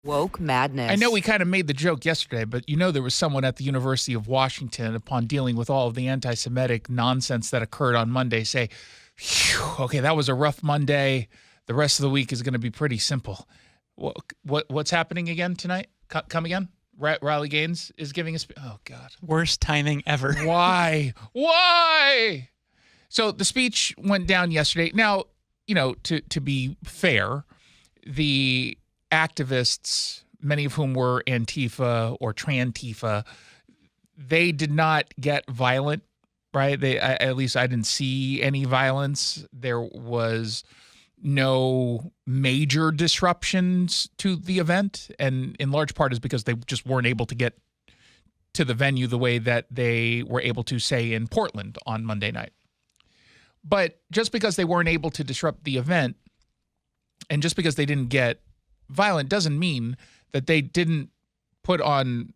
Woke madness. I know we kind of made the joke yesterday, but there was someone at the University of Washington, upon dealing with all of the anti-Semitic nonsense that occurred on Monday, say, okay, that was a rough Monday. The rest of the week is going to be pretty simple. What's happening again tonight? Come again? Riley Gaines is giving us. Oh, God. Worst timing ever. Why? Why? So the speech went down yesterday. Now, to be fair, the activists, many of whom were Antifa or Trantifa, they did not get violent, right? At least I didn't see any violence. There was no major disruptions to the event, and in large part is because they just weren't able to get to the venue the way that they were able to, say, in Portland on Monday night. But just because they weren't able to disrupt the event, and just because they didn't get violent, doesn't mean that they didn't put on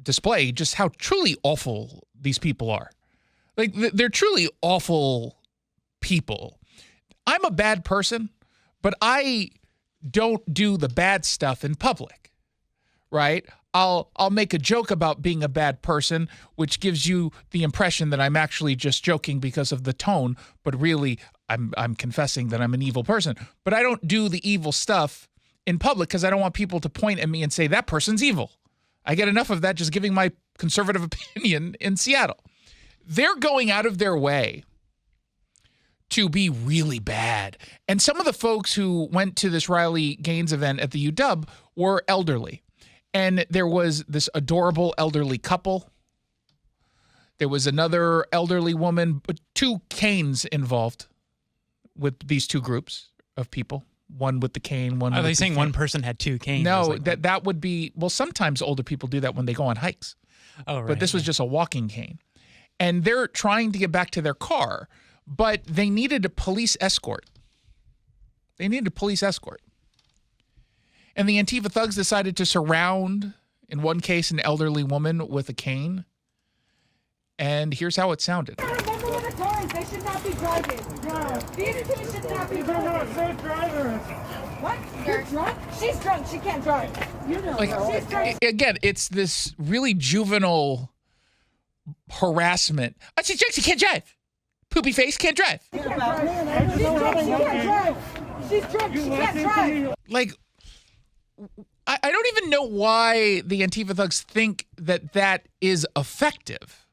display just how truly awful these people are. Like, they're truly awful people. I'm a bad person, but I don't do the bad stuff in public, right? I'll make a joke about being a bad person, which gives you the impression that I'm actually just joking because of the tone, but really I'm confessing that I'm an evil person. But I don't do the evil stuff in public because I don't want people to point at me and say that person's evil. I get enough of that just giving my conservative opinion in Seattle. They're going out of their way to be really bad. And some of the folks who went to this Riley Gaines event at the UW were elderly. And there was this adorable elderly couple. There was another elderly woman, but two canes involved with these two groups of people. One with the cane, one with the cane. Are they saying one person had two canes? No, that would be, well, sometimes older people do that when they go on hikes. Oh, right. But this was just a walking cane. And they're trying to get back to their car, but they needed a police escort. And the Antifa thugs decided to surround, in one case, an elderly woman with a cane. And here's how it sounded. Remember the cars. They should not be driving. No. These two should not be driving. They're not safe drivers. What? You're drunk? She's drunk. She can't drive. You know. She's drunk. Again, it's this really juvenile harassment. Oh, she's drunk. She can't drive. Poopy face can't drive. She's drunk. She can't drive. She's drunk. She can't drive. Like, I don't even know why the Antifa thugs think that is effective.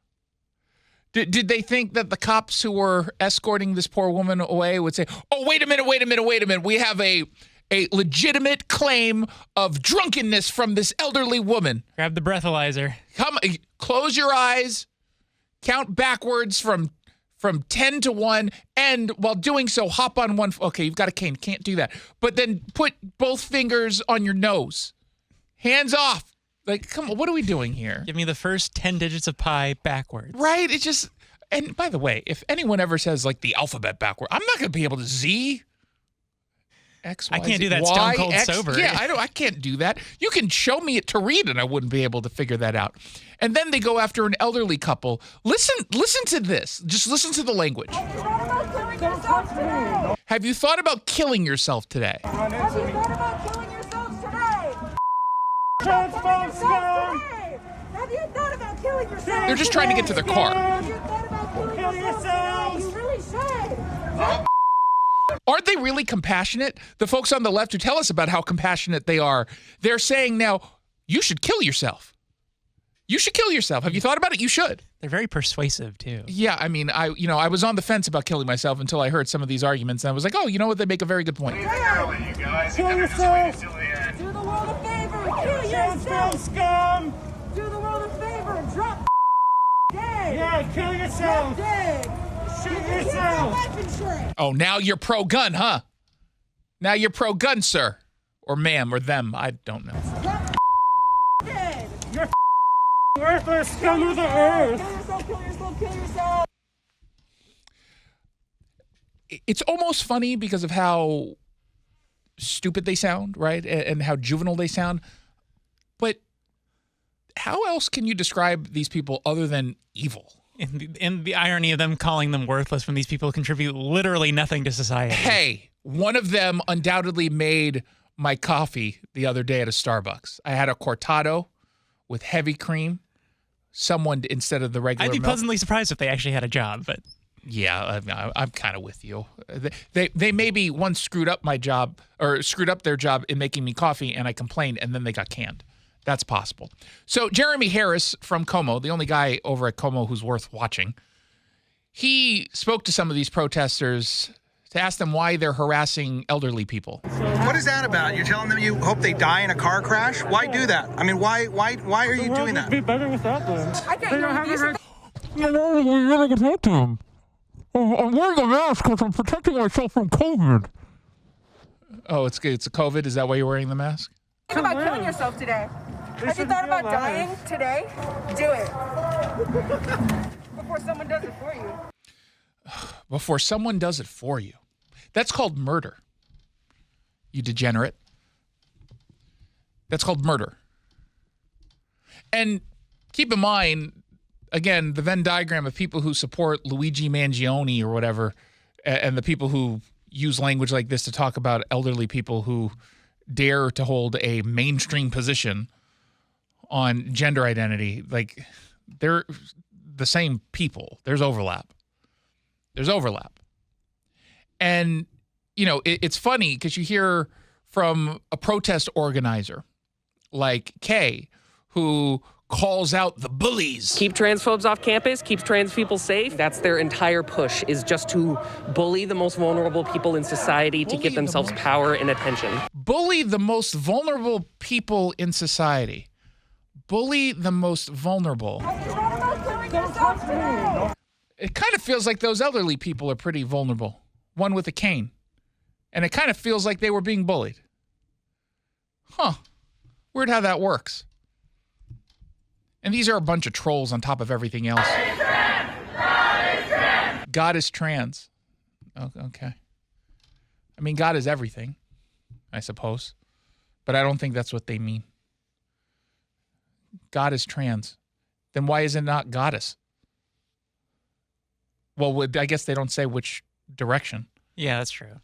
Did they think that the cops who were escorting this poor woman away would say, oh, wait a minute. We have a legitimate claim of drunkenness from this elderly woman. Grab the breathalyzer. Come, close your eyes, count backwards from 10 to 1, and while doing so, hop on one. Okay, you've got a cane. Can't do that. But then put both fingers on your nose. Hands off. Like, come on, what are we doing here? Give me the first 10 digits of pi backwards. Right? It's just, and by the way, if anyone ever says, like, the alphabet backward, I'm not going to be able to Z, X, Y, I can't Z, do that Y, stone cold X. sober. Yeah, I can't do that. You can show me it to read, and I wouldn't be able to figure that out. And then they go after an elderly couple. Listen to this. Just listen to the language. Have you thought about killing yourself today? Have you thought about killing yourselves today? Have you thought about killing yourself? They're just trying to get to their car. Have you thought about killing yourself? You really should. Aren't they really compassionate? The folks on the left who tell us about how compassionate they are, they're saying now, you should kill yourself. You should kill yourself. Have you thought about it? You should. They're very persuasive, too. Yeah, I mean, I was on the fence about killing myself until I heard some of these arguments, and I was like, oh, you know what? They make a very good point. Kill yourself. Do the world a favor. Kill yourself. Scum. Do the world a favor. Drop dead. Yeah, kill yourself. Drop dead. Shoot yourself. Life insurance. Oh, now you're pro-gun, huh? Now you're pro-gun, sir. Or ma'am, or them. I don't know. Drop dead. You're worthless. Scum of the earth. Kill yourself. It's almost funny because of how stupid they sound, right? And how juvenile they sound. But how else can you describe these people other than evil? And the irony of them calling them worthless when these people contribute literally nothing to society. Hey, one of them undoubtedly made my coffee the other day at a Starbucks. I had a cortado with heavy cream. Someone instead of the regular I'd be milk. pleasantly surprised if they actually had a job, but Yeah, I'm kind of with you. They maybe once screwed up my job or screwed up their job in making me coffee, and I complained, and then they got canned. That's possible. So Jeremy Harris from Como, the only guy over at Como who's worth watching, he spoke to some of these protesters to ask them why they're harassing elderly people. What is that about? You're telling them you hope they die in a car crash? Why do that? I mean, why are you doing that? It'd be better without them. They don't have a right. You really can talk to them. I'm wearing a mask because I'm protecting myself from COVID. Oh, it's a COVID? Is that why you're wearing the mask? Think about killing yourself today. Have you thought about dying today? Do it. Before someone does it for you. Before someone does it for you. That's called murder. You degenerate. That's called murder. And keep in mind, again, the Venn diagram of people who support Luigi Mangione or whatever, and the people who use language like this to talk about elderly people who dare to hold a mainstream position on gender identity, like they're the same people. There's overlap. And, you know, it's funny because you hear from a protest organizer like Kay, who calls out the bullies. Keep transphobes off campus, keeps trans people safe. That's their entire push, is just to bully the most vulnerable people in society to get themselves power and attention. Bully the most vulnerable people in society. Bully the most vulnerable. It kind of feels like those elderly people are pretty vulnerable. One with a cane. And it kind of feels like they were being bullied. Huh. Weird how that works. And these are a bunch of trolls on top of everything else. God is trans. Oh, okay. I mean, God is everything, I suppose. But I don't think that's what they mean. God is trans. Then why is it not goddess? Well, I guess they don't say which direction. yeah, that's true.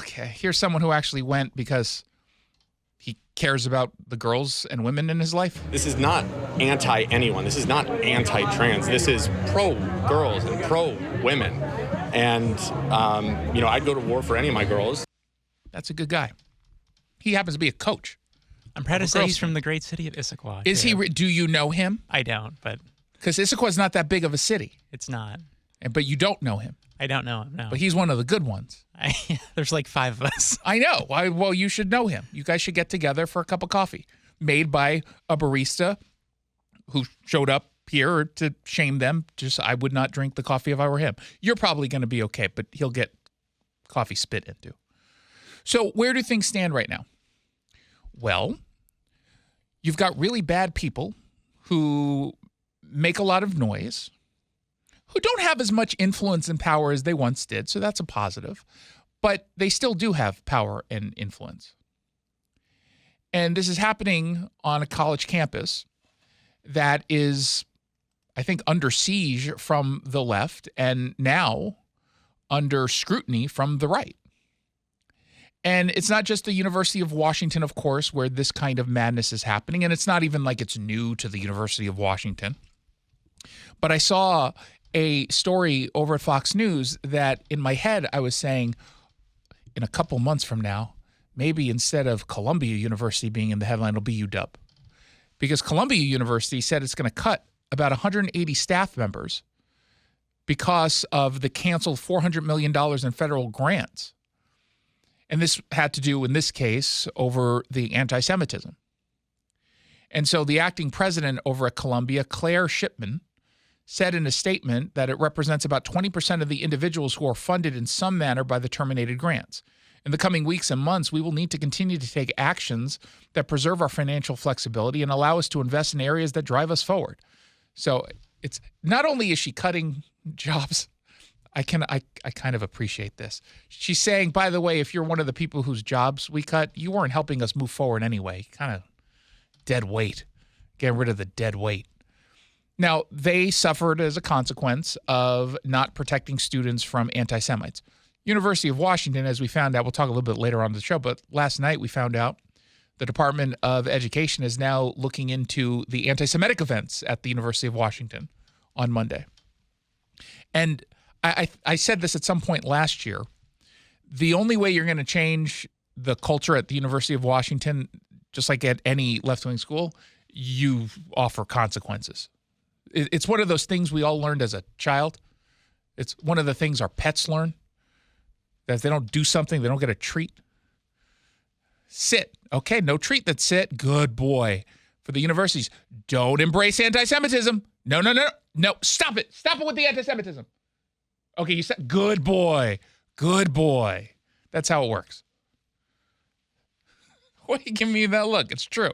Okay, here's someone who actually went because he cares about the girls and women in his life. This is not anti-anyone. This is not anti-trans. This is pro-girls and pro-women. And, I'd go to war for any of my girls. That's a good guy. He happens to be a coach. I'm proud to say he's from the great city of Issaquah. Is too. he? Do you know him? I don't, but Because Issaquah is not that big of a city, it's not. but you don't know him. I don't know him, no. But he's one of the good ones. There's like 5 of us. I know. Well, you should know him. You guys should get together for a cup of coffee made by a barista who showed up here to shame them. Just, I would not drink the coffee if I were him. You're probably going to be okay, but he'll get coffee spit into. So where do things stand right now? Well, you've got really bad people who make a lot of noise, who don't have as much influence and power as they once did, so that's a positive. But they still do have power and influence. And this is happening on a college campus that is, I think, under siege from the left and now under scrutiny from the right. And it's not just the University of Washington, of course, where this kind of madness is happening. And it's not even like it's new to the University of Washington. But I saw a story over at Fox News that in my head I was saying, in a couple months from now, maybe instead of Columbia University being in the headline, it'll be UW. Because Columbia University said it's going to cut about 180 staff members because of the canceled $400 million in federal grants. And this had to do, in this case, over the anti-Semitism. And so the acting president over at Columbia, Claire Shipman, said in a statement that it represents about 20% of the individuals who are funded in some manner by the terminated grants. In the coming weeks and months, we will need to continue to take actions that preserve our financial flexibility and allow us to invest in areas that drive us forward. So it's not only is she cutting jobs, I kind of appreciate this. She's saying, by the way, if you're one of the people whose jobs we cut, you weren't helping us move forward anyway. Kind of dead weight. Getting rid of the dead weight. Now, they suffered as a consequence of not protecting students from anti-Semites. University of Washington, as we found out, we'll talk a little bit later on in the show, but last night we found out the Department of Education is now looking into the anti-Semitic events at the University of Washington on Monday. And I said this at some point last year. The only way you're going to change the culture at the University of Washington, just like at any left-wing school, you offer consequences. It's one of those things we all learned as a child. It's one of the things our pets learn, that if they don't do something, they don't get a treat. Sit. Okay, no treat, that's sit. Good boy. For the universities, don't embrace anti-Semitism. No, stop it. Stop it with the anti-Semitism. Okay, you said, good boy. Good boy. That's how it works. Why are you giving me that look? It's true.